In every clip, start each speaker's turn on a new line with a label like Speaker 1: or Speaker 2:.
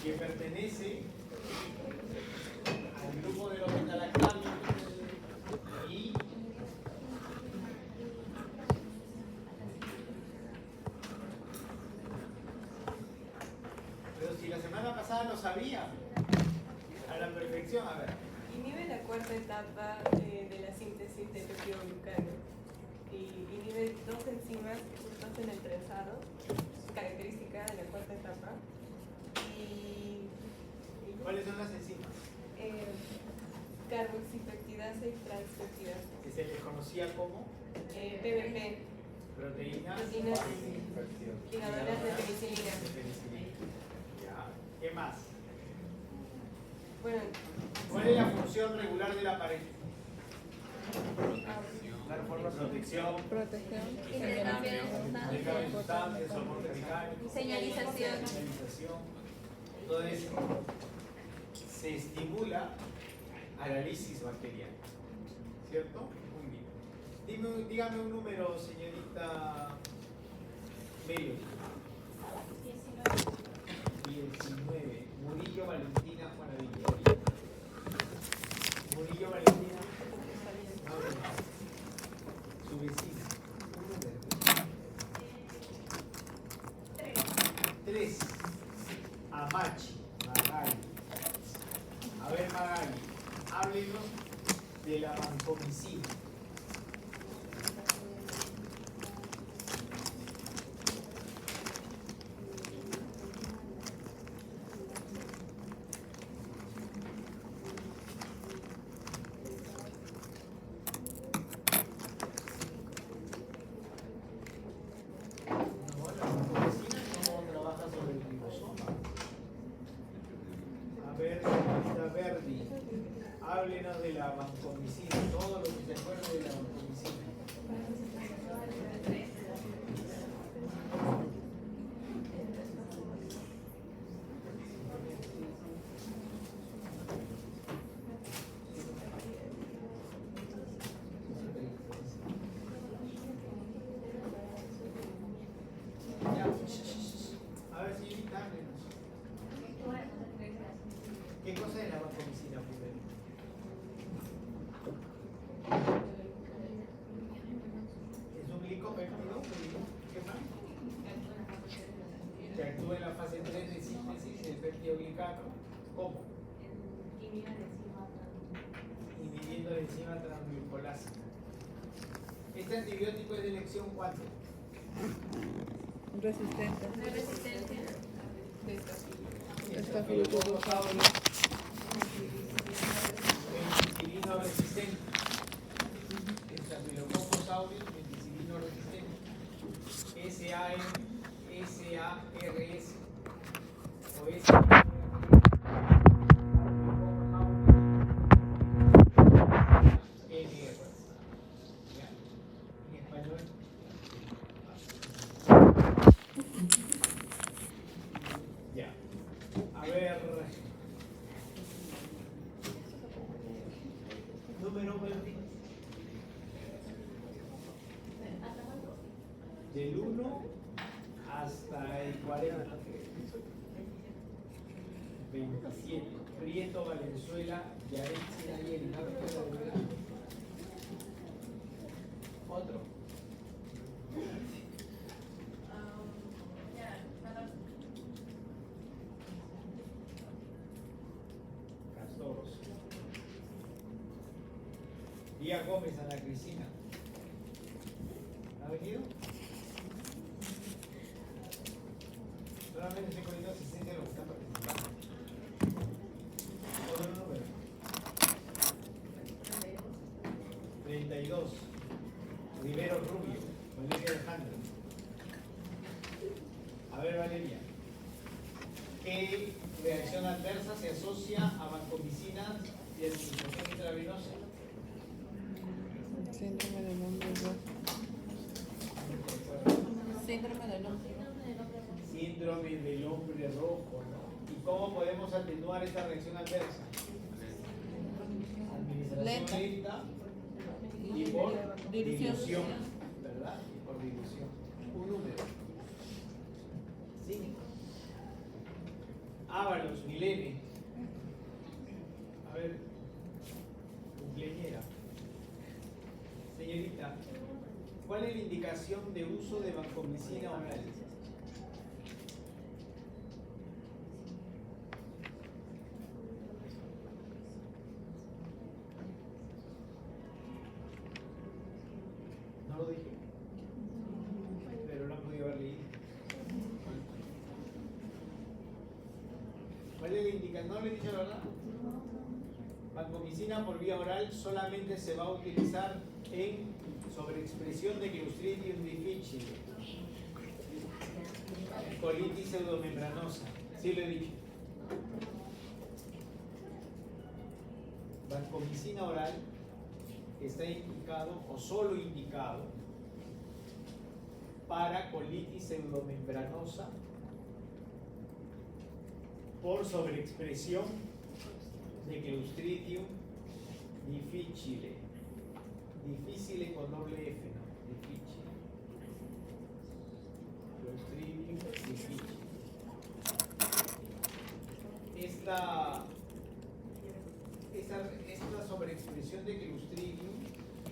Speaker 1: que pertenece al grupo de los betalactámicos y pero si la semana pasada lo sabía a la perfección, a ver.
Speaker 2: Inhibe la cuarta etapa de la síntesis de peptidoglucano y inhibe dos enzimas que justo hacen el trenzado, característica de la cuarta etapa.
Speaker 1: ¿Cuáles son las enzimas?
Speaker 2: Carboxipeptidasa y transpeptidasa.
Speaker 1: Que se les conocía como
Speaker 2: PBP.
Speaker 1: proteínas
Speaker 2: Ligadoras de penicilina.
Speaker 1: Ya. ¿Qué más?
Speaker 2: Bueno,
Speaker 1: ¿Cuál es la función regular de la pared? Dar forma de protección, intercambio de sustancias, soporte mecánico,
Speaker 3: Señalización.
Speaker 1: Entonces, se estimula a la lisis bacteriana, ¿cierto? Muy bien. Dígame un número, señorita Melody. 19. Murillo Valentina Juanadilla. Murillo Valentina. Su vecina. Un número. 3. Amachi. Magali. A ver, Magali, háblenos de la vancomicina. Háblenos de la vancomicina, todo lo que se acuerde de la vancomicina. A ver, señorita, háblenos. ¿Qué cosa es la vancomicina primero? ¿Es un glicopéptido? ¿Qué más? Que actúa en la fase 3 de síntesis del peptidoglicano. ¿Cómo? Inhibiendo la enzima transglucolasa. Este antibiótico es de elección 4.
Speaker 3: Resistente.
Speaker 1: Estafilococcus aureus. Penicilino resistente. Estafilococcus aureus, penicilino resistente. SARS o S. En español. Ya. A ver. Número 20. Del 1 hasta el 40. 27. Prieto, Valenzuela, Yaretzina y el norte de Belgrano. Otro. Castors. Díaz Gómez, Ana Cristina. ¿Ha venido? Solamente se conectó asistencia de los que están participando. Otro número. 32. Rivero Rubio. Valeria Alejandra. A ver, Valeria. ¿Qué reacción adversa se asocia a vancomicina y administración intravenosa?
Speaker 3: Síndrome del hombre rojo. Síndrome del hombre rojo.
Speaker 1: Síndrome del hombre rojo, ¿no? ¿Y cómo podemos atenuar esta reacción adversa? Administración lenta y por dilución, ¿verdad? Y por dilución. Un número. 5. Ábalos, Milene. A ver, cumpleañera. Señorita, ¿cuál es la indicación de uso de vancomicina oral? No lo dije, pero no han podido haber leído. ¿Cuál es la indicación? ¿No le he dicho la verdad? Vancomicina por vía oral solamente se va a utilizar en sobreexpresión de Clostridium difficile, colitis pseudomembranosa. Sí lo he dicho. Vancomicina oral está indicado o solo indicado para colitis pseudomembranosa por sobreexpresión de Clostridium difficile. Difficile con doble F, ¿no? Difficile. Clostridium difficile. Esta sobreexpresión de Clostridium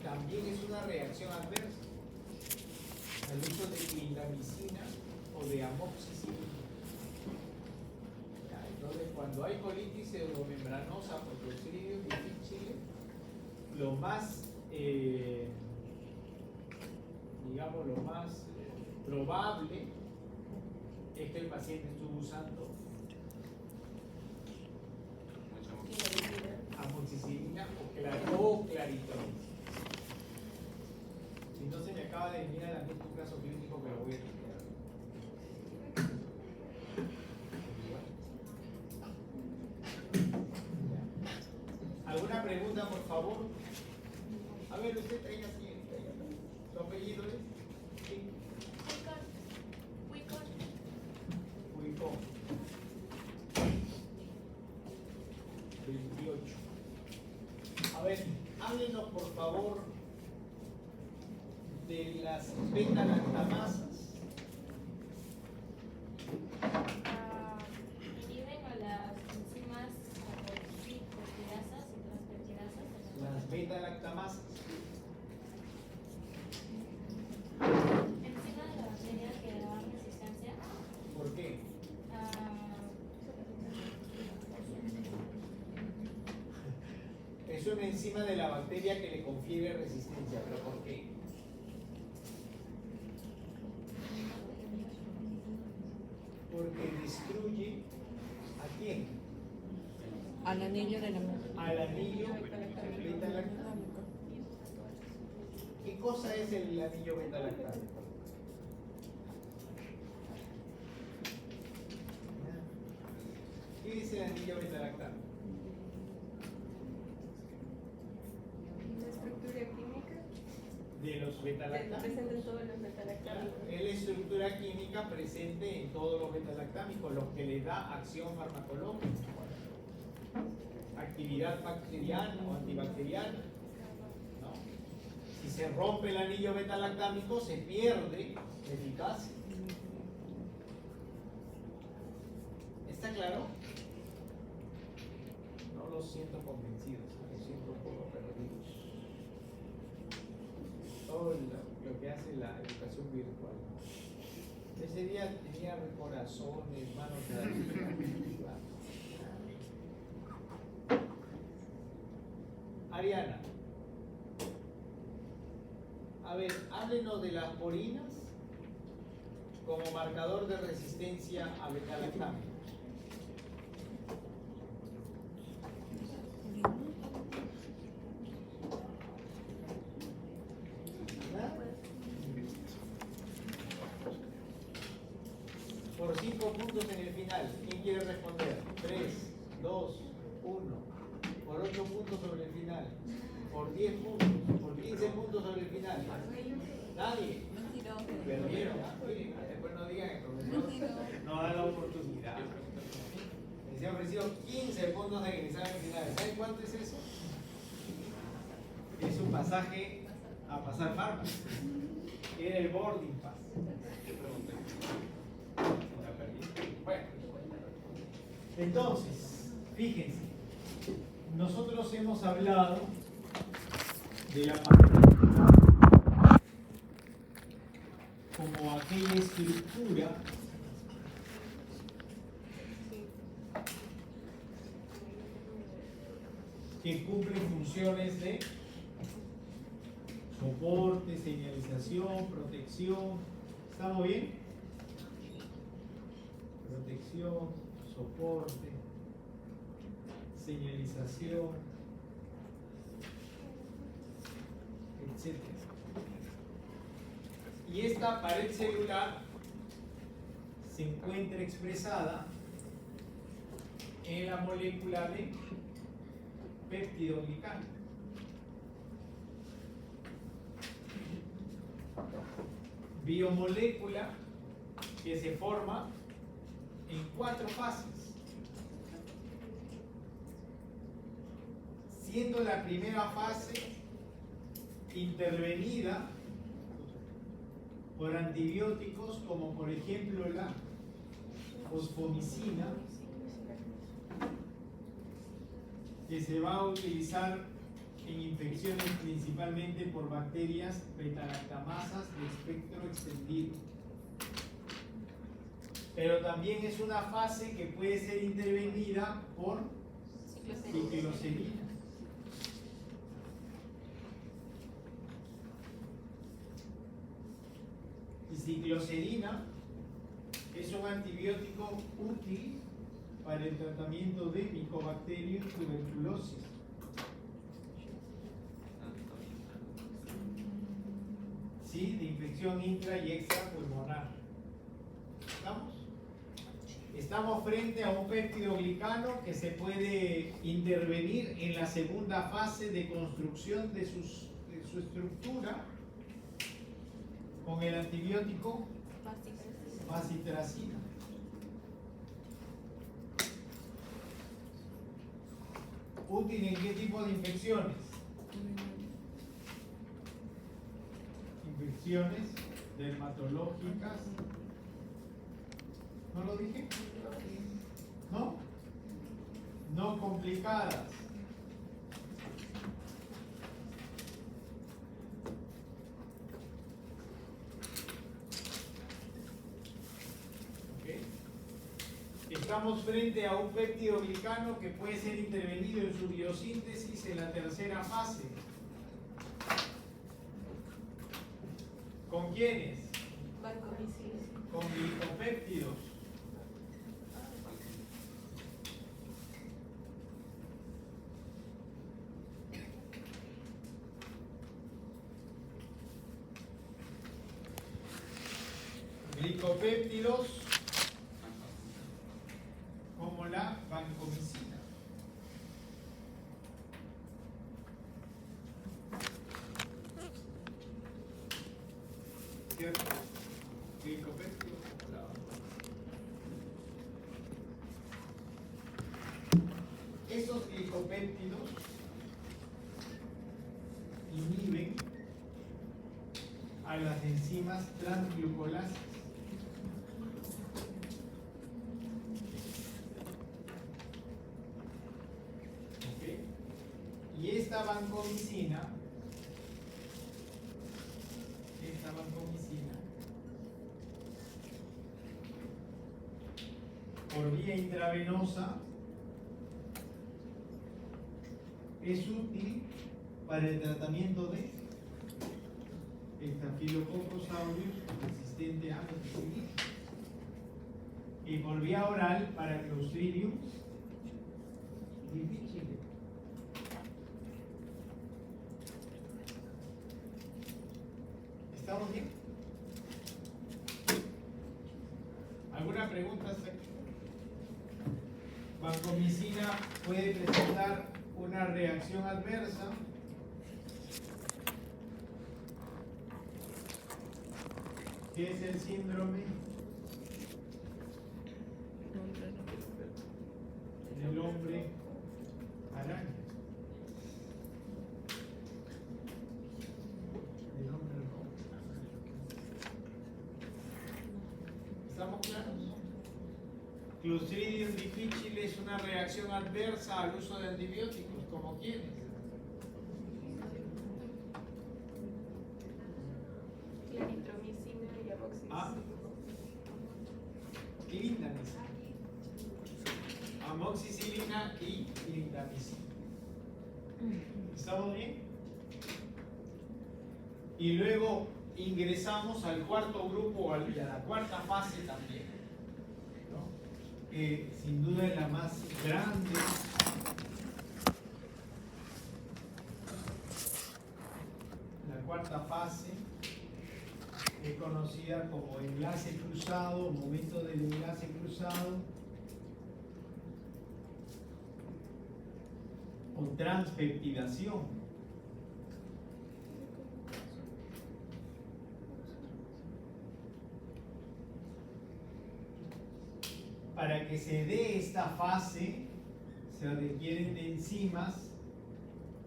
Speaker 1: también es una reacción adversa al uso de clindamicina o de amoxicilina. Entonces, cuando hay colitis pseudomembranosa por Clostridium difficile, lo más, digamos, lo más probable es que el paciente estuvo usando amoxicilina o claritromicina. Si no se me acaba de venir a la mente un caso clínico, pero voy a explicar. ¿Alguna pregunta, por favor? A ver, usted traiga así, ¿su apellido es? Sí. Huicón. 28. A ver, háblenos por favor de las beta-lactamasas.
Speaker 4: Inhiben a las enzimas carboxipeptidasas y transpeptidasas.
Speaker 1: Las beta-lactamasas.
Speaker 4: Enzima de la bacteria que da resistencia.
Speaker 1: ¿Por qué? Es una enzima de la bacteria que le confiere resistencia, ¿pero por qué? Porque destruye ¿a quién?
Speaker 3: Al anillo de la mujer.
Speaker 1: Al anillo beta-lactámico. ¿Qué cosa es el anillo beta-lactámico? ¿Qué es el anillo beta-lactámico?
Speaker 2: La estructura química
Speaker 1: De los beta-lactámicos.
Speaker 2: presente en todos los metalactámicos.
Speaker 1: Es la estructura química presente en todos los beta-lactámicos, lo que le da acción farmacológica, actividad bacteriana o antibacteriana, ¿no? Si se rompe el anillo beta-lactámico, se pierde eficacia. ¿Está claro? No los siento convencidos, los siento un poco perdidos. Todo lo que hace la educación virtual. Ese día tenía corazones, manos arriba. Ariana, a ver, háblenos de las porinas como marcador de resistencia a beta-lactámicos. Por 5 puntos en el final. ¿Quién quiere responder? 3, 2, 1. Por 8 puntos sobre el final. Por 10 puntos. Por 15 puntos sobre el final. Nadie.
Speaker 3: Mentiroso.
Speaker 1: Perdieron. Miren, después no digan que el profesor no da la oportunidad. Les he ofrecido 15 puntos de el examen final. ¿Saben cuánto es eso? Es un pasaje a pasar fármacos. Era el boarding pass. Bueno, Entonces, fíjense, nosotros hemos hablado de la matemática como aquella estructura que cumple funciones de soporte, señalización, protección. ¿Estamos bien? Protección, soporte, señalización, etc. Y esta pared celular se encuentra expresada en la molécula de peptidoglicano. Biomolécula que se forma en 4 fases, siendo la primera fase intervenida por antibióticos como por ejemplo la fosfomicina, que se va a utilizar en infecciones principalmente por bacterias beta-lactamasas de espectro extendido. Pero también es una fase que puede ser intervenida por cicloserina. Y cicloserina es un antibiótico útil para el tratamiento de Mycobacterium tuberculosis. ¿Sí? De infección intra y extrapulmonar. ¿Estamos? Estamos frente a un peptidoglicano que se puede intervenir en la segunda fase de construcción de su estructura con el antibiótico bacitracina. ¿Útil en qué tipo de infecciones? Infecciones dermatológicas. ¿No lo dije? ¿No? No complicadas. Estamos frente a un peptidoglicano que puede ser intervenido en su biosíntesis en la tercera fase. ¿Con quiénes? Con glicopéptidos. Glicopéptidos como la vancomicina. ¿Cierto? Glicopéptidos como la vancomicina. Esos glicopéptidos inhiben a las enzimas transglucolasas. Y esta vancomicina por vía intravenosa es útil para el tratamiento de Staphylococcus aureus resistente a penicilina y por vía oral para Clostridium difficile. ¿Estamos bien? ¿Alguna pregunta hasta aquí? Vancomicina puede presentar una reacción adversa. ¿Qué es el síndrome? El hombre araña. El hombre rojo. ¿Estamos claros? Clostridium difficile es una reacción adversa al uso de antibióticos, como quiénes.
Speaker 2: Claritromicina y amoxicilina.
Speaker 1: Ah. Clindamicina. Amoxicilina y clindamicina. ¿Estamos bien? Y luego ingresamos al cuarto grupo y a la cuarta fase también, ¿no? Que sin duda es la más grande. La cuarta fase es conocida como enlace cruzado, momento del enlace cruzado o transpeptidación. Para que se dé esta fase se requieren de enzimas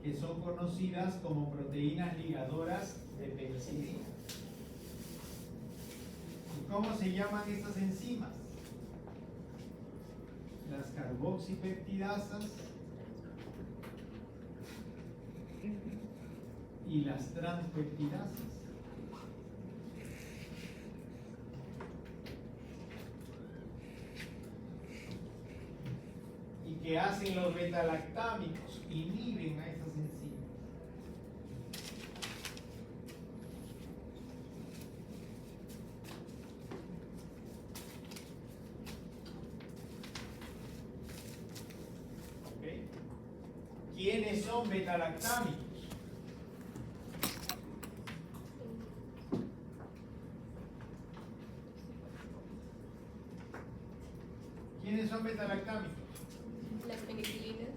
Speaker 1: que son conocidas como proteínas ligadoras de penicilina. ¿Y cómo se llaman estas enzimas? Las carboxipeptidasas y las transpeptidasas. ¿Y qué hacen los betalactámicos? Inhiben a esas enzimas. ¿Ok? ¿Quiénes son betalactámicos? ¿Quiénes son betalactámicos?
Speaker 2: Las penicilinas.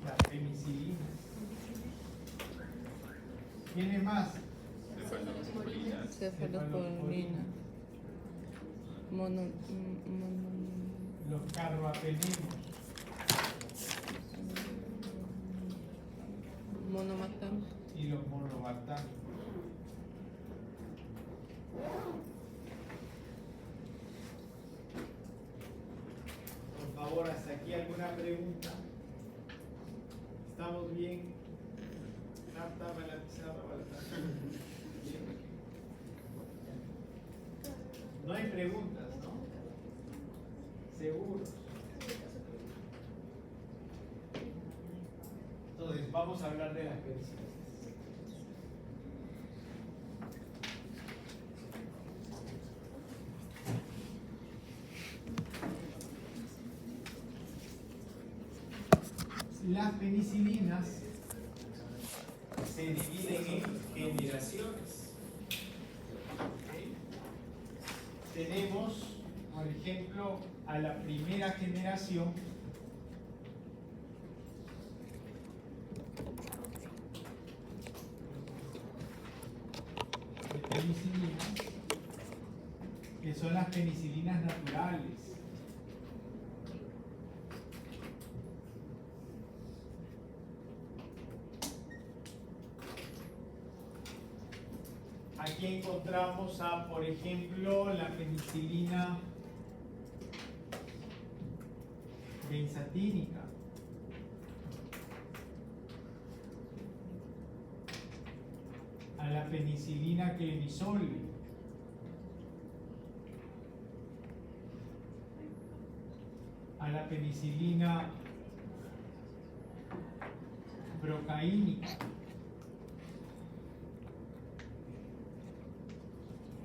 Speaker 1: Las penicilinas. ¿Quiénes más?
Speaker 2: Cefalosporinas.
Speaker 3: Cefalosporina.
Speaker 1: Los carbapenemos.
Speaker 3: Monomatán.
Speaker 1: Y los monobactámicos. Por favor, hasta aquí alguna pregunta. ¿Estamos bien? Para la pizarra, Bien. No hay preguntas, ¿no? Seguros. Entonces, vamos a hablar de las penicilinas. Las penicilinas se dividen en generaciones. ¿Okay? Tenemos, por ejemplo, a la primera generación de penicilinas, que son las penicilinas naturales. Aquí encontramos a, por ejemplo, la penicilina benzatínica. A la penicilina clemizol. A la penicilina brocaínica.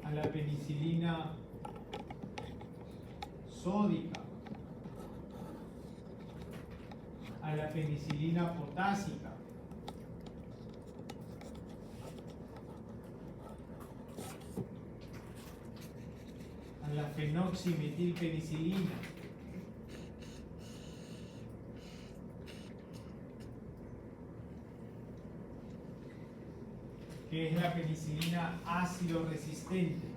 Speaker 1: A la penicilina sódica, a la penicilina potásica, a la fenoximetilpenicilina, que es la penicilina ácido resistente.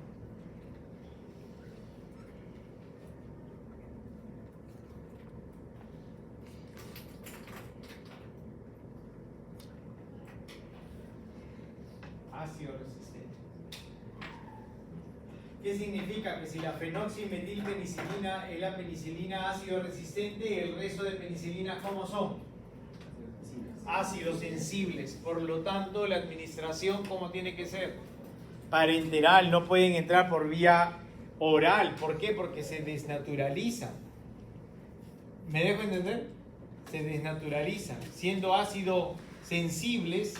Speaker 1: Ácido resistente. ¿Qué significa? Que si la fenoximetilpenicilina es la penicilina ácido resistente, el resto de penicilinas, ¿cómo son? Ácidos sensibles. Por lo tanto, la administración, ¿cómo tiene que ser? Parenteral, no pueden entrar por vía oral. ¿Por qué? Porque se desnaturalizan. ¿Me dejo entender? Se desnaturalizan. Siendo ácido sensibles,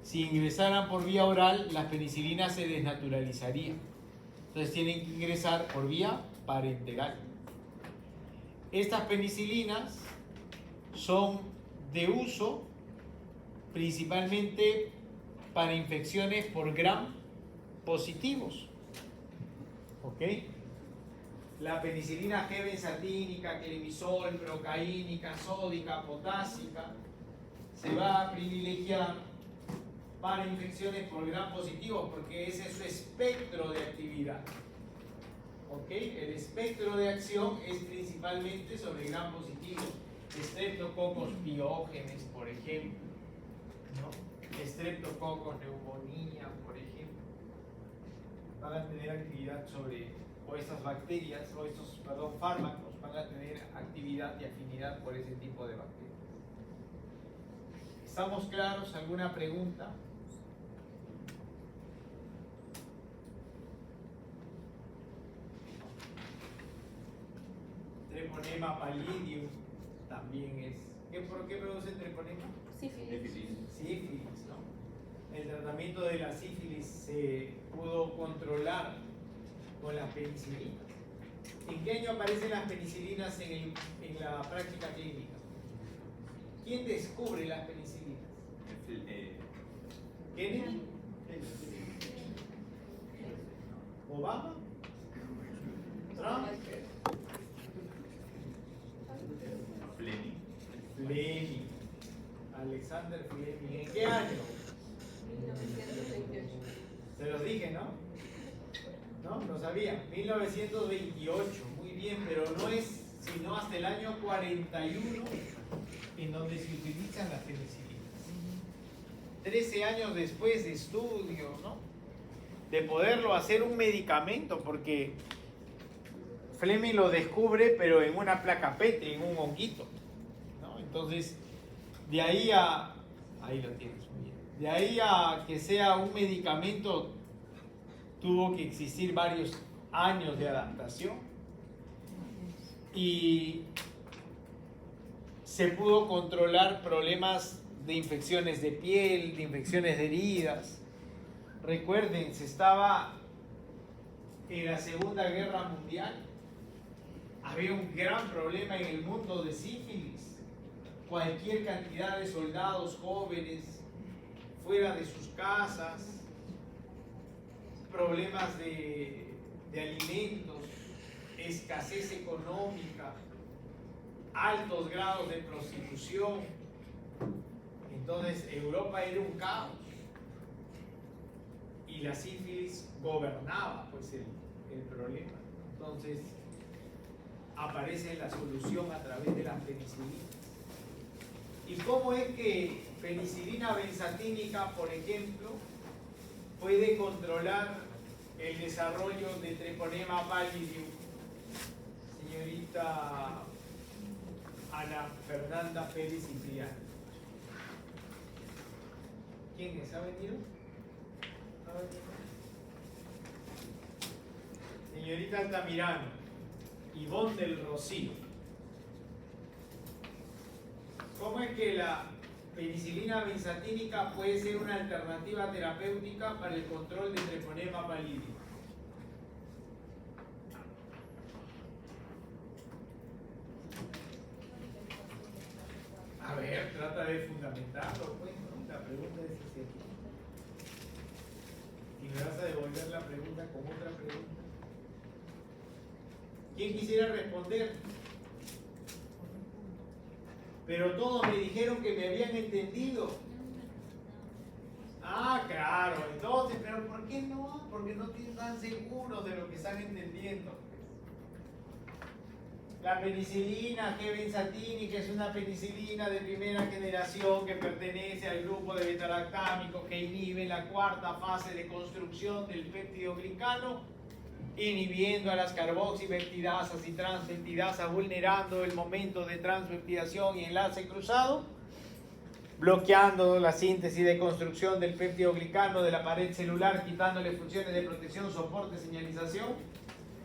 Speaker 1: si ingresaran por vía oral, las penicilinas se desnaturalizarían. Entonces tienen que ingresar por vía parenteral. Estas penicilinas son de uso principalmente para infecciones por gram positivos. ¿Ok? La penicilina G-benzatínica, clemisol, procaínica, sódica, potásica, se va a privilegiar para infecciones por gram positivos porque ese es su espectro de actividad. ¿Ok? El espectro de acción es principalmente sobre gram positivos. Streptococos piógenes, por ejemplo, ¿no? Streptococos neumonía, por ejemplo, van a tener actividad sobre, o estas bacterias, o estos, perdón, fármacos van a tener actividad y afinidad por ese tipo de bacterias. ¿Estamos claros? ¿Alguna pregunta? Treponema pallidum también es. ¿Por qué produce treponema? Sífilis, ¿no? El tratamiento de la sífilis se pudo controlar con las penicilinas. ¿En qué año aparecen las penicilinas en la práctica clínica? ¿Quién descubre las penicilinas? ¿Kennedy? ¿Obama? ¿Trump? Fleming. Alexander Fleming. ¿En qué año?
Speaker 2: 1928.
Speaker 1: Se los dije, ¿no? ¿No? Lo sabía. 1928. Muy bien, pero no es sino hasta el año 41 en donde se utilizan las penicilinas. 13 años después de estudio, ¿no? De poderlo hacer un medicamento, porque Fleming lo descubre, pero en una placa Petri, en un honguito, ¿no? Entonces, de ahí a... Ahí lo tienes, muy bien. De ahí a que sea un medicamento, tuvo que existir varios años de adaptación. Y se pudo controlar problemas de infecciones de piel, de infecciones de heridas. Recuerden, se estaba en la Segunda Guerra Mundial. Había un gran problema en el mundo de sífilis. Cualquier cantidad de soldados jóvenes fuera de sus casas, problemas de alimentos, escasez económica, altos grados de prostitución. Entonces Europa era un caos y la sífilis gobernaba pues el problema. Entonces aparece la solución a través de las penicilinas. ¿Y cómo es que penicilina benzatínica, por ejemplo, puede controlar el desarrollo de Treponema pallidum? Señorita Ana Fernanda Pérez Cipriano. ¿Quién es? ¿Ha venido? Señorita Altamirano. Ivonne del Rocío. ¿Cómo es que la penicilina benzatínica puede ser una alternativa terapéutica para el control de Treponema pallidum? A ver, trata de fundamentarlo, pues, ¿no? La pregunta es si y me vas a devolver la pregunta con otra pregunta. ¿Quién quisiera responder? Pero todos me dijeron que me habían entendido. Ah, claro, entonces, pero ¿por qué no? Porque no están seguros de lo que están entendiendo. La penicilina G-benzatínica es una penicilina de primera generación que pertenece al grupo de betalactámicos que inhibe la cuarta fase de construcción del péptido glicano inhibiendo a las carboxipeptidasas y transpeptidasas, vulnerando el momento de transpeptidación y enlace cruzado, bloqueando la síntesis de construcción del peptidoglicano de la pared celular, quitándole funciones de protección, soporte, señalización,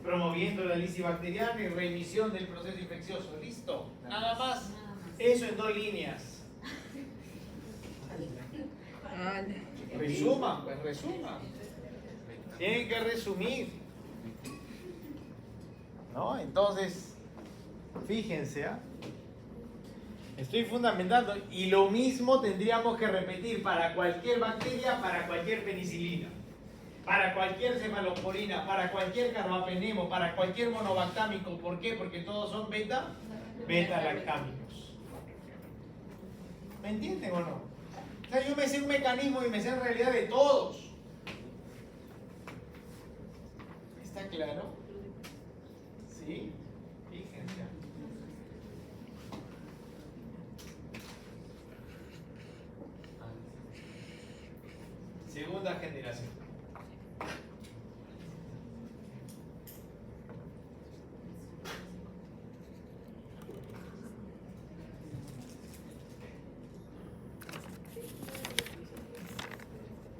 Speaker 1: promoviendo la lisis bacteriana y remisión del proceso infeccioso. Listo, nada más. Eso en 2 líneas. Resuman, pues resuman. Tienen que resumir. ¿No? Entonces, fíjense, estoy fundamentando. Y lo mismo tendríamos que repetir para cualquier bacteria, para cualquier penicilina, para cualquier cefalosporina, para cualquier carbapenemo, para cualquier monobactámico. ¿Por qué? Porque todos son beta-lactámicos. ¿Me entienden o no? O sea, yo me sé un mecanismo y me sé en realidad de todos. ¿Está claro? ¿Sí? Fíjense. Segunda generación.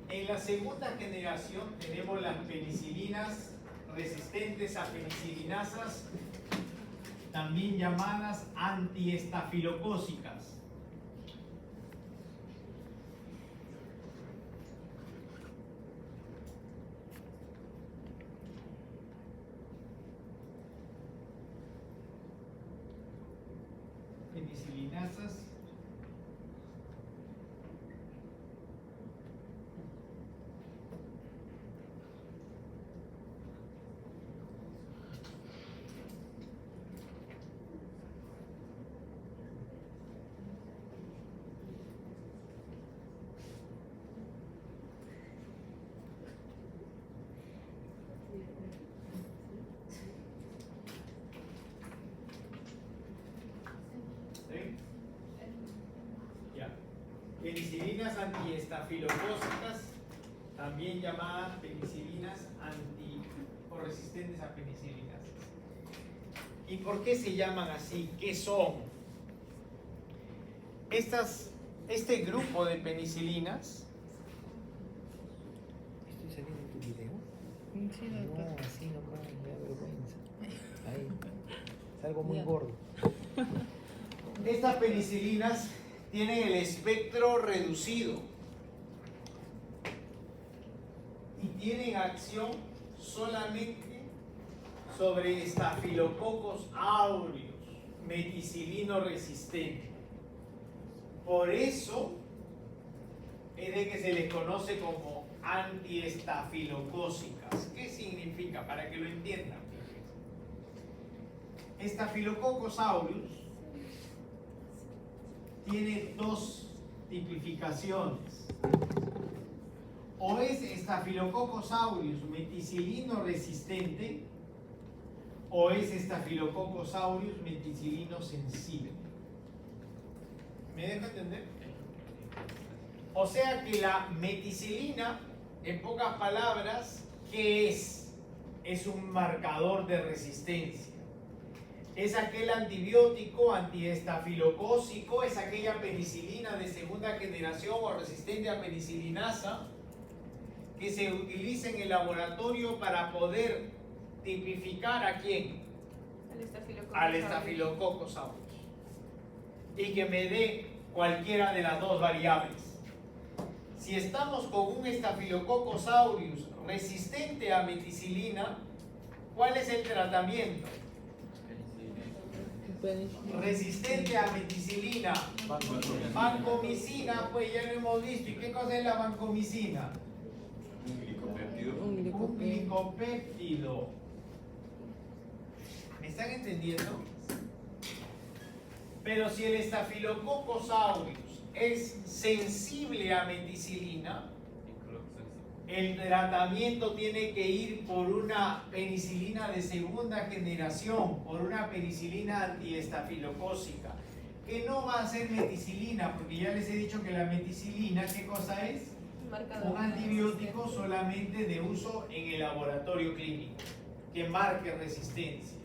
Speaker 1: En la segunda generación tenemos las penicilinas resistentes a penicilinasas, también llamadas antiestafilocócicas. Penicilinasas penicilinas antiestafilocócicas, también llamadas penicilinas o resistentes a penicilinas. ¿Y por qué se llaman así? ¿Qué son? Este grupo de penicilinas.
Speaker 5: ¿Estoy saliendo en tu video?
Speaker 3: Sí,
Speaker 5: No,
Speaker 3: doctor.
Speaker 5: así no puedo, me da vergüenza. Ahí. Es algo muy
Speaker 3: Ya.
Speaker 5: gordo.
Speaker 1: Estas penicilinas tienen el espectro reducido y tienen acción solamente sobre estafilococos aureus, meticilino resistente. Por eso es de que se les conoce como antiestafilocócicas. ¿Qué significa? Para que lo entiendan. Staphylococcus aureus tiene 2 tipificaciones. O es Staphylococcus aureus meticilino resistente, o es Staphylococcus aureus meticilino sensible. ¿Me deja entender? O sea que la meticilina, en pocas palabras, ¿qué es? Es un marcador de resistencia. Es aquel antibiótico antiestafilocócico, es aquella penicilina de segunda generación o resistente a penicilinasa que se utiliza en el laboratorio para poder tipificar ¿a quién? Al Staphylococcus aureus. Y que me dé cualquiera de las 2 variables. Si estamos con un Staphylococcus aureus resistente a meticilina, ¿cuál es el tratamiento? Resistente a meticilina, vancomicina, pues ya lo hemos visto. ¿Y qué cosa es la vancomicina? Un glicopéptido. ¿Me están entendiendo? Pero si el Staphylococcus aureus es sensible a meticilina, el tratamiento tiene que ir por una penicilina de segunda generación, por una penicilina antiestafilocócica, que no va a ser meticilina, porque ya les he dicho que la meticilina, ¿qué cosa es? Un antibiótico solamente de uso en el laboratorio clínico. que marque resistencia.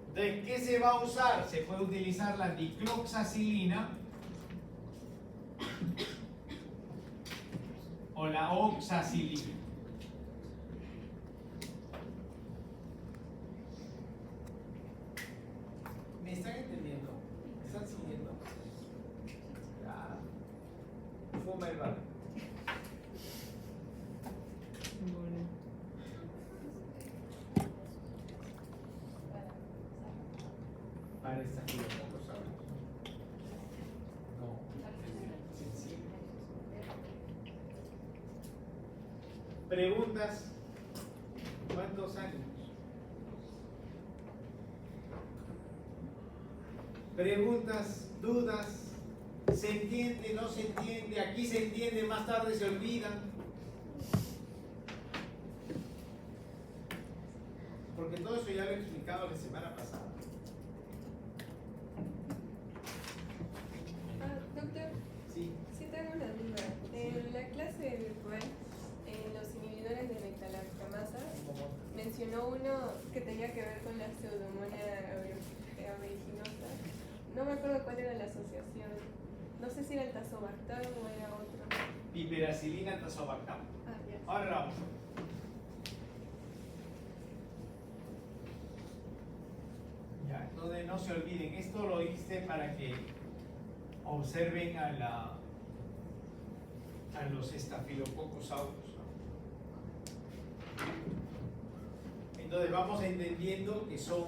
Speaker 1: Entonces, ¿qué se va a usar? Se puede utilizar la dicloxacilina o la oxacilina. ¿Me están entendiendo? ¿Me están siguiendo? Ya. Fuma el barrio.
Speaker 3: Bueno.
Speaker 1: Para esta filococos aureus. No, sensible. Preguntas. ¿Cuántos años? Preguntas, dudas. ¿Se entiende? ¿No se entiende? Aquí se entiende, más tarde se olvidan. Porque todo eso ya lo he explicado la semana pasada.
Speaker 2: Doctor,
Speaker 1: Sí.
Speaker 2: sí tengo una duda. En la clase virtual, en los inhibidores de metalactamasa, mencionó uno que tenía que ver con la pseudomonas aeruginosa. No me acuerdo cuál era la asociación. No sé si era el tazobactam o era otro.
Speaker 1: Piperacilina, tazobactam.
Speaker 2: Ah, ya.
Speaker 1: Ahora vamos. Ya, entonces no se olviden, esto lo hice para que observen a los estafilococos aureus, ¿no? Entonces vamos entendiendo que son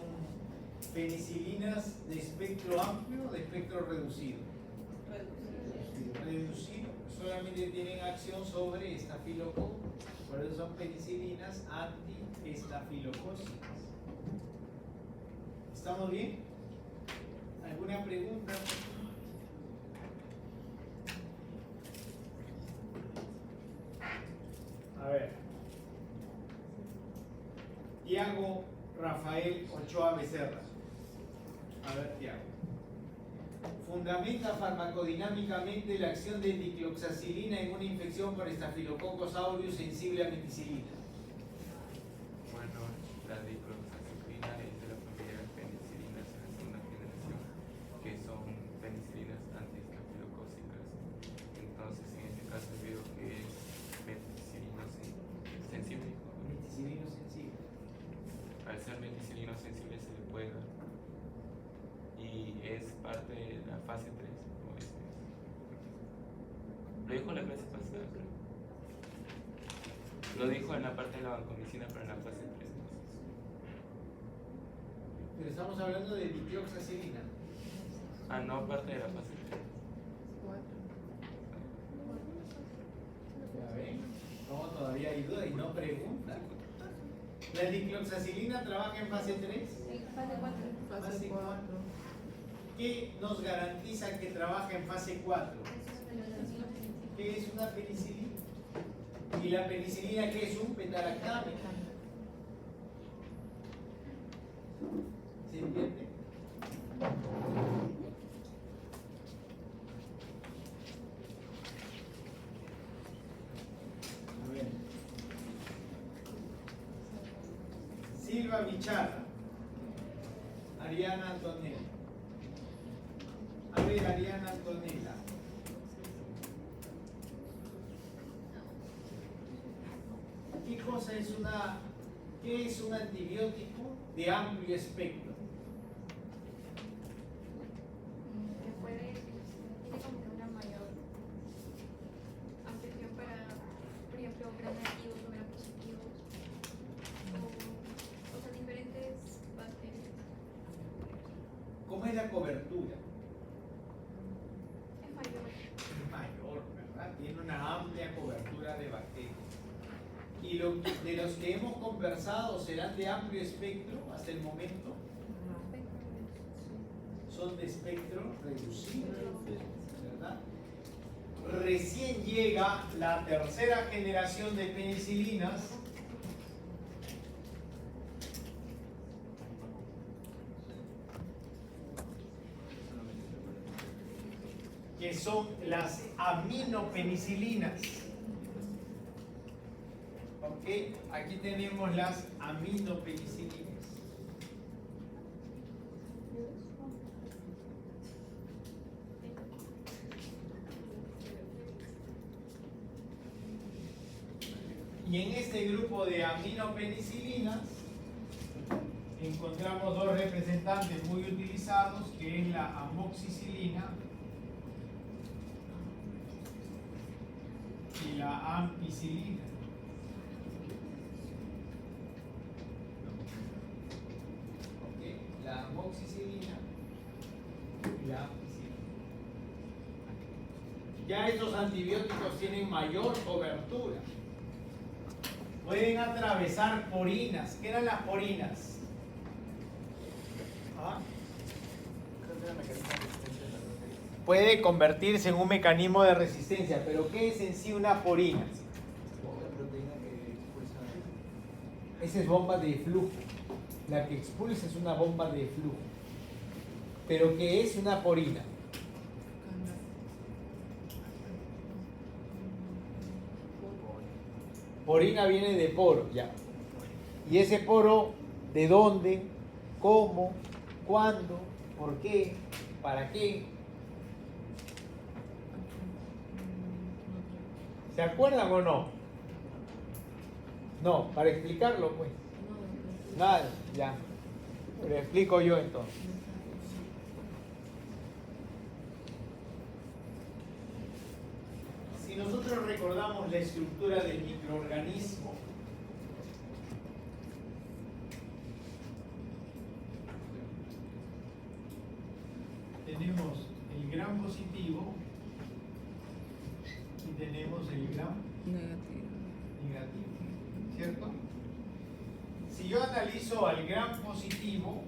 Speaker 1: penicilinas de espectro amplio o de espectro reducido. Reducido, solamente tienen acción sobre estafilococo, por eso son penicilinas anti-estafilocócicas. ¿Estamos bien? ¿Alguna pregunta? A ver. Tiago Rafael Ochoa Becerra. A ver, Tiago. Fundamenta farmacodinámicamente la acción de dicloxacilina en una infección por Staphylococcus aureus sensible a meticilina.
Speaker 6: Bueno, la dicloxacilina es de la familia de penicilinas de la segunda generación, que son penicilinas antiestafilocócicas. Entonces, en este caso veo que es meticilino sensible.
Speaker 1: Meticilino sensible.
Speaker 6: Al ser meticilino sensible se le puede dar. Y es parte de la fase 3. Lo dijo en la clase pasada, creo. Lo dijo en la parte de la vancomicina, pero en la fase 3.
Speaker 1: Pero estamos hablando de dicloxacilina.
Speaker 6: Ah, no, parte de la fase 3.
Speaker 1: Ya ven, no, todavía hay duda y no pregunta. ¿La dicloxacilina trabaja en fase 3?
Speaker 4: Fase 4.
Speaker 3: Fase 4.
Speaker 1: ¿Qué nos garantiza que trabaja en fase 4? ¿Qué es una penicilina? ¿Y la penicilina qué es? Un petalactame. ¿Se entiende? A ver. Silva Bicharra. Ariana Antonella. A ver, Ariana Antonella. ¿Qué es un antibiótico de amplio espectro?
Speaker 7: Que puede, tiene como que una mayor ampliación para, por ejemplo, gram negativos o gram positivos, o sea, diferentes bacterias.
Speaker 1: ¿Cómo es la cobertura?
Speaker 7: Es mayor.
Speaker 1: Es mayor, ¿verdad? Tiene una amplia cobertura de bacterias. Y de los que hemos conversado serán de amplio espectro hasta el momento, son de espectro reducido, ¿verdad? Recién llega la tercera generación de penicilinas que son las aminopenicilinas. ¿Ok? Aquí tenemos las aminopenicilinas. Y en este grupo de aminopenicilinas encontramos dos representantes muy utilizados, que es la amoxicilina y la ampicilina. La amoxicilina y la ampicilina. Ya estos antibióticos tienen mayor cobertura. Pueden atravesar porinas. ¿Qué eran las porinas? ¿Ah? Puede convertirse en un mecanismo de resistencia, pero ¿qué es en sí una porina? Esa es bomba de flujo. La que expulsa es una bomba de flujo. Pero ¿qué es una porina? Porina viene de poro, ya. ¿Y ese poro de dónde? ¿Cómo? ¿Cuándo? ¿Por qué? ¿Para qué? ¿Se acuerdan o no? No, para explicarlo pues. Nada, ya. Lo explico yo entonces. Si nosotros recordamos la estructura del microorganismo, tenemos el gram positivo y tenemos el gram negativo, ¿cierto? Si yo analizo al gram positivo,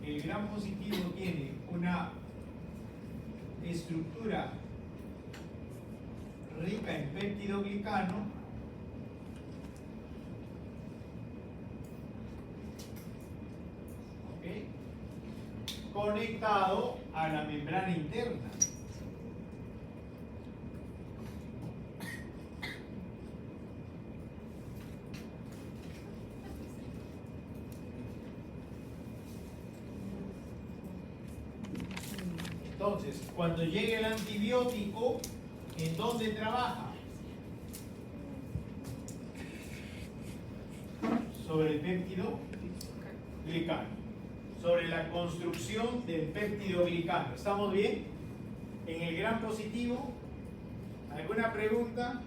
Speaker 1: el gram positivo tiene una estructura rica en péptidoglicano, ¿ok?, conectado a la membrana interna. Entonces, cuando llegue el antibiótico, ¿en dónde trabaja? Sobre el péptido glicano, sobre la construcción del péptido glicano. ¿Estamos bien? En el gram positivo, ¿alguna pregunta?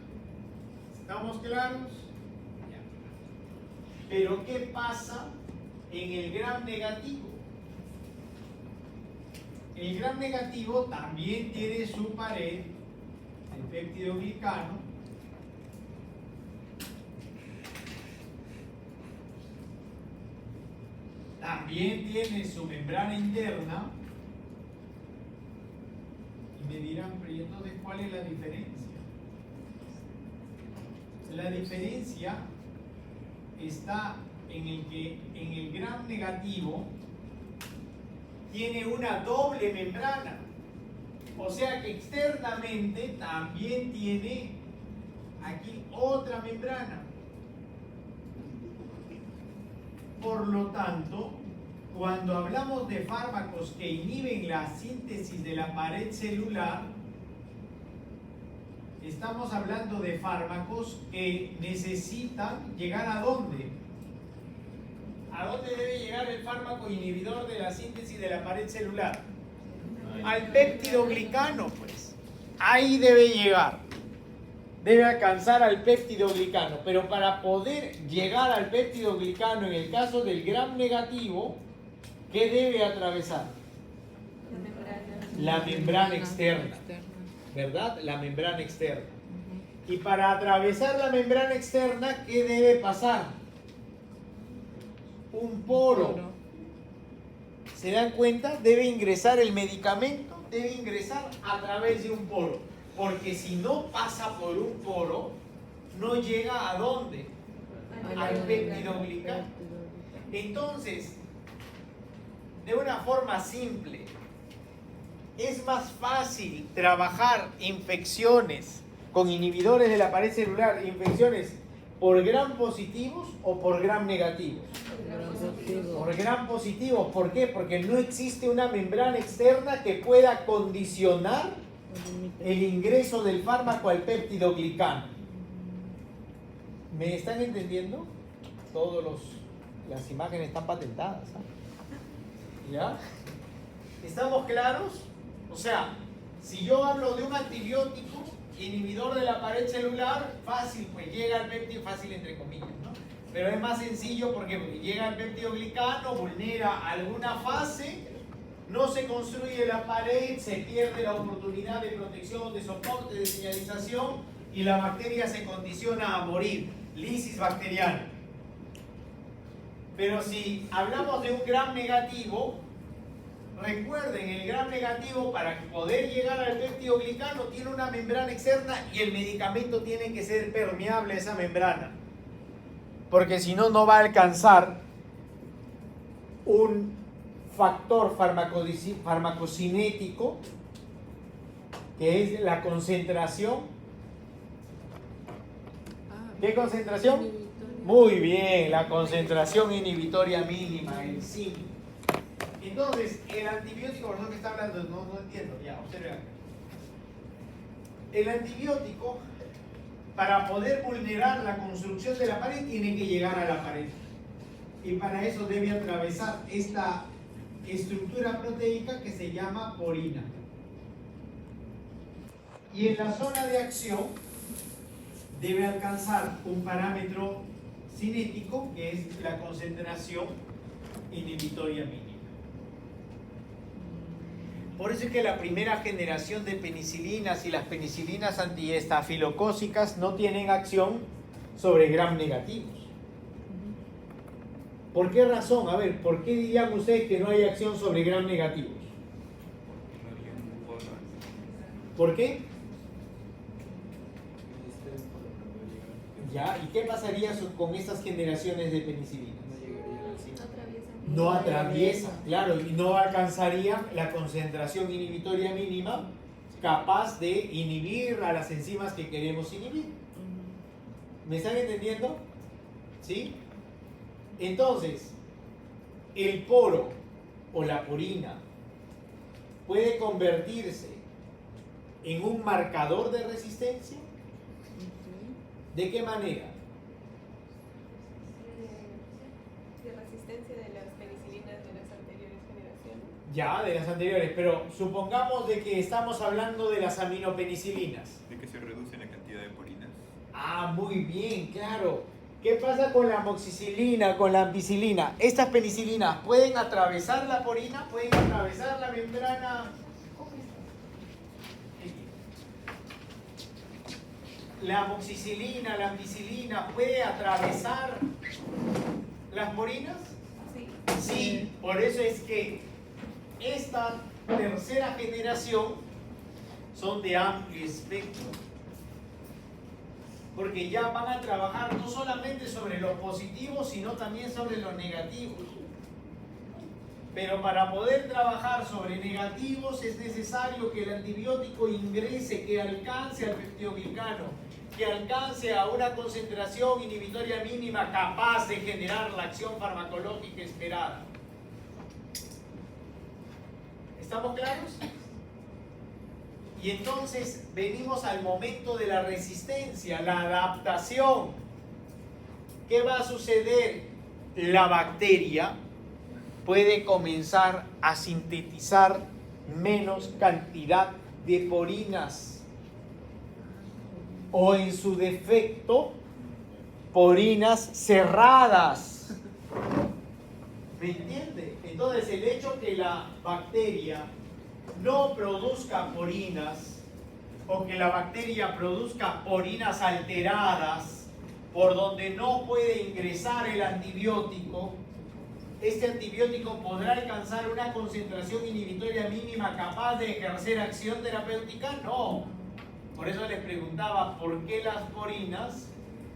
Speaker 1: ¿Estamos claros? Ya. Pero ¿qué pasa en el gram negativo? El gram negativo también tiene su pared, el péptido glicano, también tiene su membrana interna, y me dirán, pero ¿y entonces cuál es la diferencia? La diferencia está en el que en el gram negativo tiene una doble membrana, o sea que externamente también tiene aquí otra membrana. Por lo tanto, cuando hablamos de fármacos que inhiben la síntesis de la pared celular, estamos hablando de fármacos que necesitan llegar ¿a dónde? ¿A dónde debe llegar el fármaco inhibidor de la síntesis de la pared celular? Al péptido glicano, pues. Ahí debe llegar. Debe alcanzar al péptido glicano. Pero para poder llegar al péptido glicano en el caso del gram negativo, ¿qué debe atravesar? La membrana externa. ¿Verdad? La membrana externa. Y para atravesar la membrana externa, ¿qué debe pasar? Un poro. ¿Se dan cuenta? Debe ingresar el medicamento, debe ingresar a través de un poro. Porque si no pasa por un poro, no llega ¿a dónde? Al péptido glicano. Entonces, de una forma simple, es más fácil trabajar infecciones con inhibidores de la pared celular, infecciones ¿Por gram positivos o por gram negativos? Por gram positivos. ¿Por qué? Porque no existe una membrana externa que pueda condicionar el ingreso del fármaco al péptido glicano. ¿Me están entendiendo? Las imágenes están patentadas, ¿eh? ¿Ya? ¿Estamos claros? O sea, si yo hablo de un antibiótico inhibidor de la pared celular, fácil, pues llega al péptido, fácil entre comillas, ¿no? Pero es más sencillo porque llega al péptido glicano, vulnera alguna fase, no se construye la pared, se pierde la oportunidad de protección, de soporte, de señalización y la bacteria se condiciona a morir, lisis bacteriana. Pero si hablamos de un gram negativo, recuerden, el gram negativo para poder llegar al péptido glicano tiene una membrana externa y el medicamento tiene que ser permeable a esa membrana. Porque si no, no va a alcanzar un factor farmacocinético que es la concentración. ¿Qué concentración? Muy bien, la concentración inhibitoria mínima, el 5. Entonces, el antibiótico, por eso que está hablando, no entiendo, ya, observen acá. El antibiótico, para poder vulnerar la construcción de la pared, tiene que llegar a la pared. Y para eso debe atravesar esta estructura proteica que se llama porina. Y en la zona de acción debe alcanzar un parámetro cinético, que es la concentración inhibitoria mínima. Por eso es que la primera generación de penicilinas y las penicilinas antiestafilocócicas no tienen acción sobre gram negativos. ¿Por qué razón? A ver, ¿por qué dirían ustedes que no hay acción sobre gram negativos? ¿Por qué? ¿Ya? ¿Y qué pasaría con estas generaciones de penicilinas? No atraviesa, claro, y no alcanzarían la concentración inhibitoria mínima capaz de inhibir a las enzimas que queremos inhibir. ¿Me están entendiendo? ¿Sí? Entonces, el poro o la porina puede convertirse en un marcador de resistencia. ¿De qué manera?
Speaker 2: De resistencia de las penicilinas de las anteriores generaciones.
Speaker 1: Ya, de las anteriores, pero supongamos de que estamos hablando de las aminopenicilinas.
Speaker 8: ¿De que se reduce la cantidad de porinas?
Speaker 1: Ah, muy bien, claro. ¿Qué pasa con la amoxicilina, con la ampicilina? Estas penicilinas pueden atravesar la porina, pueden atravesar la membrana. La amoxicilina, la ampicilina, ¿puede atravesar las porinas?
Speaker 2: Sí.
Speaker 1: Sí, por eso es que esta tercera generación son de amplio espectro. Porque ya van a trabajar no solamente sobre los positivos, sino también sobre los negativos. Pero para poder trabajar sobre negativos es necesario que el antibiótico ingrese, que alcance al péptido glicano, que alcance a una concentración inhibitoria mínima capaz de generar la acción farmacológica esperada. ¿Estamos claros? Y entonces venimos al momento de la resistencia, la adaptación. ¿Qué va a suceder? La bacteria puede comenzar a sintetizar menos cantidad de porinas o en su defecto porinas cerradas. ¿Me entiende? Entonces el hecho que la bacteria no produzca porinas o que la bacteria produzca porinas alteradas por donde no puede ingresar el antibiótico, ¿este antibiótico podrá alcanzar una concentración inhibitoria mínima capaz de ejercer acción terapéutica? No. Por eso les preguntaba por qué las porinas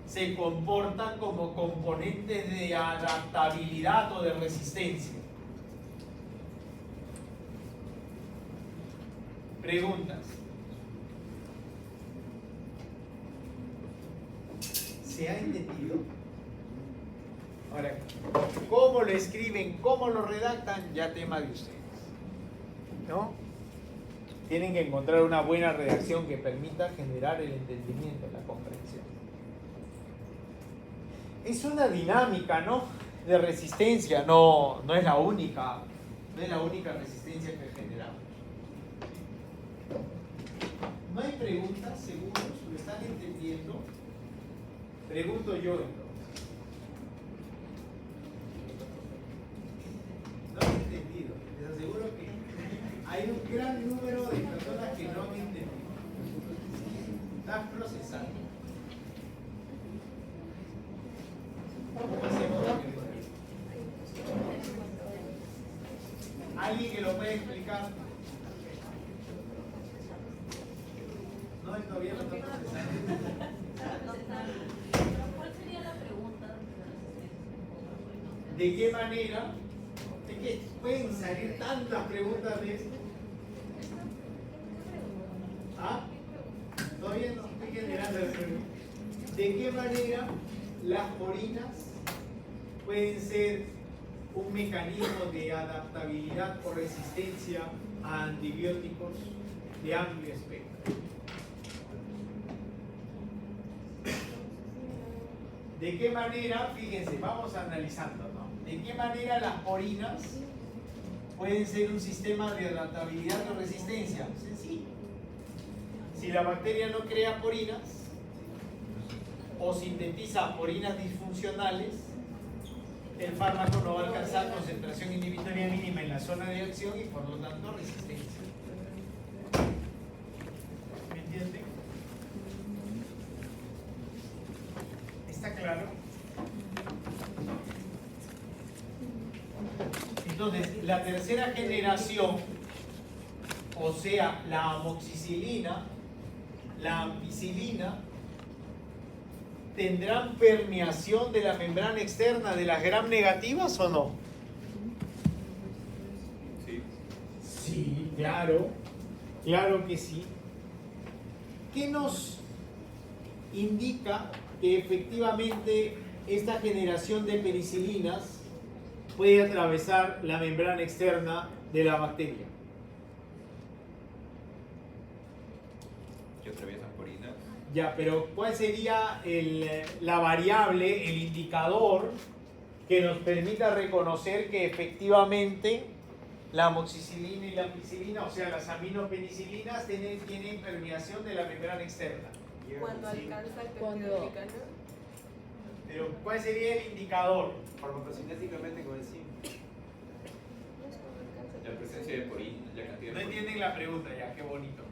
Speaker 1: se comportan como componentes de adaptabilidad o de resistencia. Preguntas. ¿Se ha entendido? Ahora, ¿cómo lo escriben, cómo lo redactan? Ya tema de ustedes, ¿no? Tienen que encontrar una buena redacción que permita generar el entendimiento, la comprensión. Es una dinámica, ¿no?, de resistencia, no es la única, resistencia que generamos. ¿No hay preguntas? ¿Seguros? ¿Lo están entendiendo? Pregunto yo entonces. No han entendido. Les aseguro que hay un gran número de personas que no han entendido. Están procesando. ¿Cómo hacemos? ¿Alguien que lo pueda explicar? No, todavía no está procesando.
Speaker 9: ¿Cuál sería la pregunta?
Speaker 1: ¿De qué manera? Es que pueden salir tantas preguntas de esto. ¿Ah? Todavía no estoy generando el pregunta. ¿De qué manera las porinas pueden ser un mecanismo de adaptabilidad o resistencia a antibióticos de amplio espectro? ¿De qué manera, fíjense, vamos analizando, ¿no? ¿De qué manera las porinas pueden ser un sistema de adaptabilidad o resistencia? Sencillo. Si la bacteria no crea porinas o sintetiza porinas disfuncionales, el fármaco no va a alcanzar concentración inhibitoria mínima en la zona de acción y por lo tanto resistencia. ¿Me entienden? ¿Está claro? Entonces, la tercera generación, o sea, la amoxicilina, la ampicilina, ¿tendrán permeación de la membrana externa de las gram negativas o no?
Speaker 8: Sí.
Speaker 1: Sí, claro. Claro que sí. ¿Qué nos indica que efectivamente esta generación de penicilinas puede atravesar la membrana externa de la bacteria?
Speaker 8: ¿Que atraviesan porinas?
Speaker 1: Ya, pero ¿cuál sería la variable, el indicador que nos permita reconocer que efectivamente la amoxicilina y la ampicilina, o sea, las aminopenicilinas, tienen permeación de la membrana externa?
Speaker 2: Cuando alcanza el
Speaker 3: Cuando-
Speaker 2: peptido glicano.
Speaker 1: Pero ¿cuál sería el indicador?
Speaker 10: Farmacocinéticamente con el zinc.
Speaker 8: La presencia de porinas, la cantidad
Speaker 1: No
Speaker 8: de
Speaker 1: entienden la pregunta ya, qué bonito.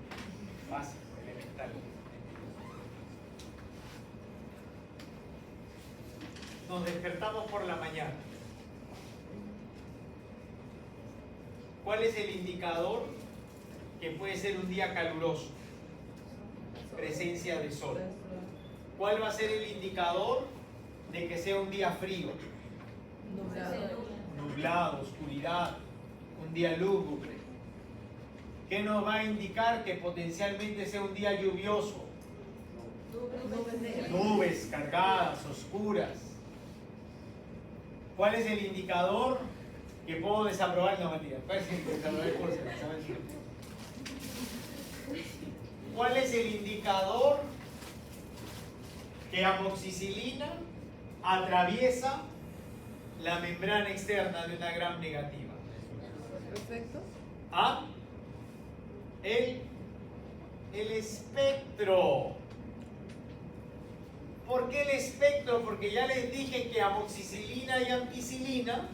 Speaker 1: Fácil, elemental. Nos despertamos por la mañana. ¿Cuál es el indicador que puede ser un día caluroso? Presencia de sol. ¿Cuál va a ser el indicador de que sea un día frío? Nublado, oscuridad, un día lúgubre. ¿Qué nos va a indicar que potencialmente sea un día lluvioso? Nubes cargadas, oscuras. ¿Cuál es el indicador que puedo desaprobar? No, mentira. ¿Cuál es el indicador de curso? ¿Cuál es el indicador que amoxicilina atraviesa la membrana externa de una gram negativa?
Speaker 2: Perfecto.
Speaker 1: ¿Ah? El espectro. ¿Por qué el espectro? Porque ya les dije que amoxicilina y ampicilina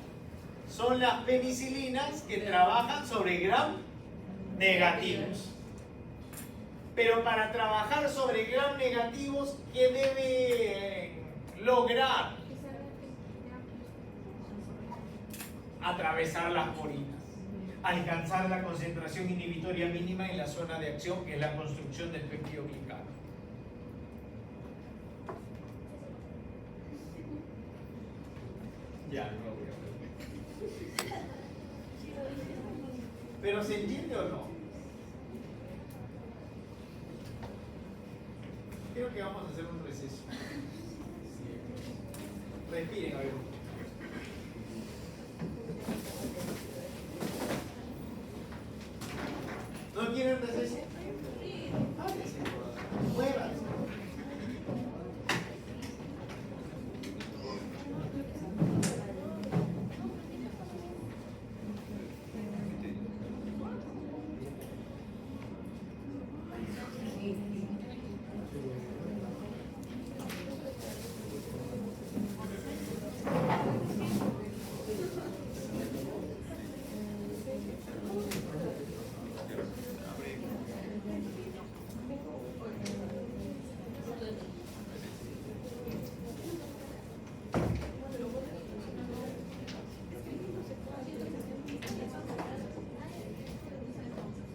Speaker 1: son las penicilinas que trabajan sobre gram negativos. Pero para trabajar sobre gram negativos, ¿qué debe lograr? Atravesar las porinas, alcanzar la concentración inhibitoria mínima en la zona de acción, que es la construcción del péptido glicano. Ya, no voy a ver. ¿Pero se entiende o no? Creo que vamos a hacer un receso. Respiren, a ver.